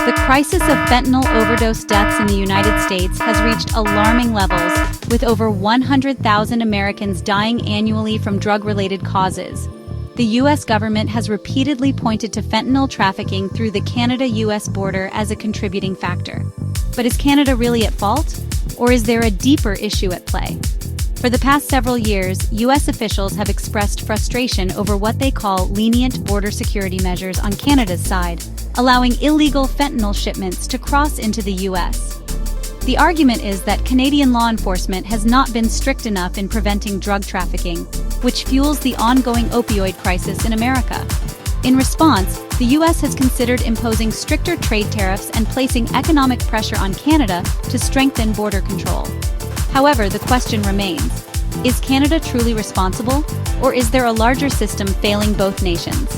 The crisis of fentanyl overdose deaths in the United States has reached alarming levels, with over 100,000 Americans dying annually from drug-related causes. The U.S. government has repeatedly pointed to fentanyl trafficking through the Canada-U.S. border as a contributing factor. But is Canada really at fault? Or is there a deeper issue at play? For the past several years, U.S. officials have expressed frustration over what they call lenient border security measures on Canada's side, allowing illegal fentanyl shipments to cross into the U.S. The argument is that Canadian law enforcement has not been strict enough in preventing drug trafficking, which fuels the ongoing opioid crisis in America. In response, the U.S. has considered imposing stricter trade tariffs and placing economic pressure on Canada to strengthen border control. However, the question remains, is Canada truly responsible, or is there a larger system failing both nations?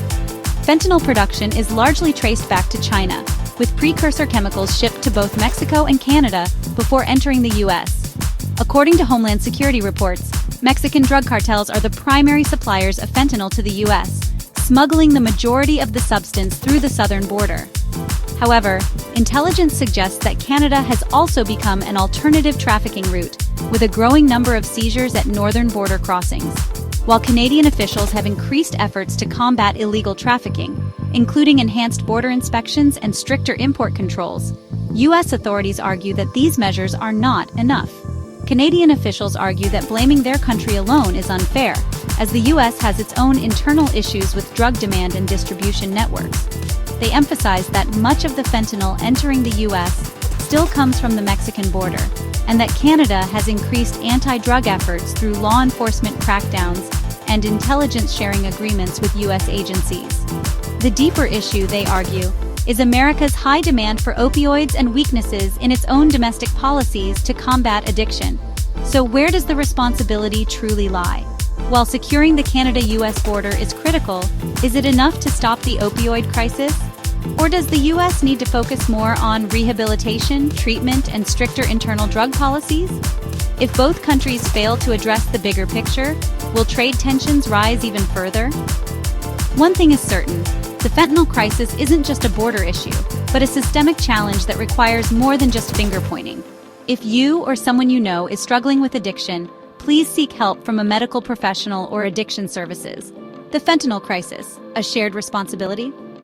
Fentanyl production is largely traced back to China, with precursor chemicals shipped to both Mexico and Canada before entering the U.S. According to Homeland Security reports, Mexican drug cartels are the primary suppliers of fentanyl to the U.S., smuggling the majority of the substance through the southern border. However, intelligence suggests that Canada has also become an alternative trafficking route, with a growing number of seizures at northern border crossings. While Canadian officials have increased efforts to combat illegal trafficking, including enhanced border inspections and stricter import controls, U.S. authorities argue that these measures are not enough. Canadian officials argue that blaming their country alone is unfair, as the U.S. has its own internal issues with drug demand and distribution networks. They emphasize that much of the fentanyl entering the U.S. still comes from the Mexican border, and that Canada has increased anti-drug efforts through law enforcement crackdowns and intelligence-sharing agreements with U.S. agencies. The deeper issue, they argue, is America's high demand for opioids and weaknesses in its own domestic policies to combat addiction. So where does the responsibility truly lie? While securing the Canada-U.S. border is critical, is it enough to stop the opioid crisis? Or does the U.S. need to focus more on rehabilitation, treatment, and stricter internal drug policies? If both countries fail to address the bigger picture, will trade tensions rise even further? One thing is certain, the fentanyl crisis isn't just a border issue, but a systemic challenge that requires more than just finger-pointing. If you or someone you know is struggling with addiction, please seek help from a medical professional or addiction services. The fentanyl crisis, a shared responsibility?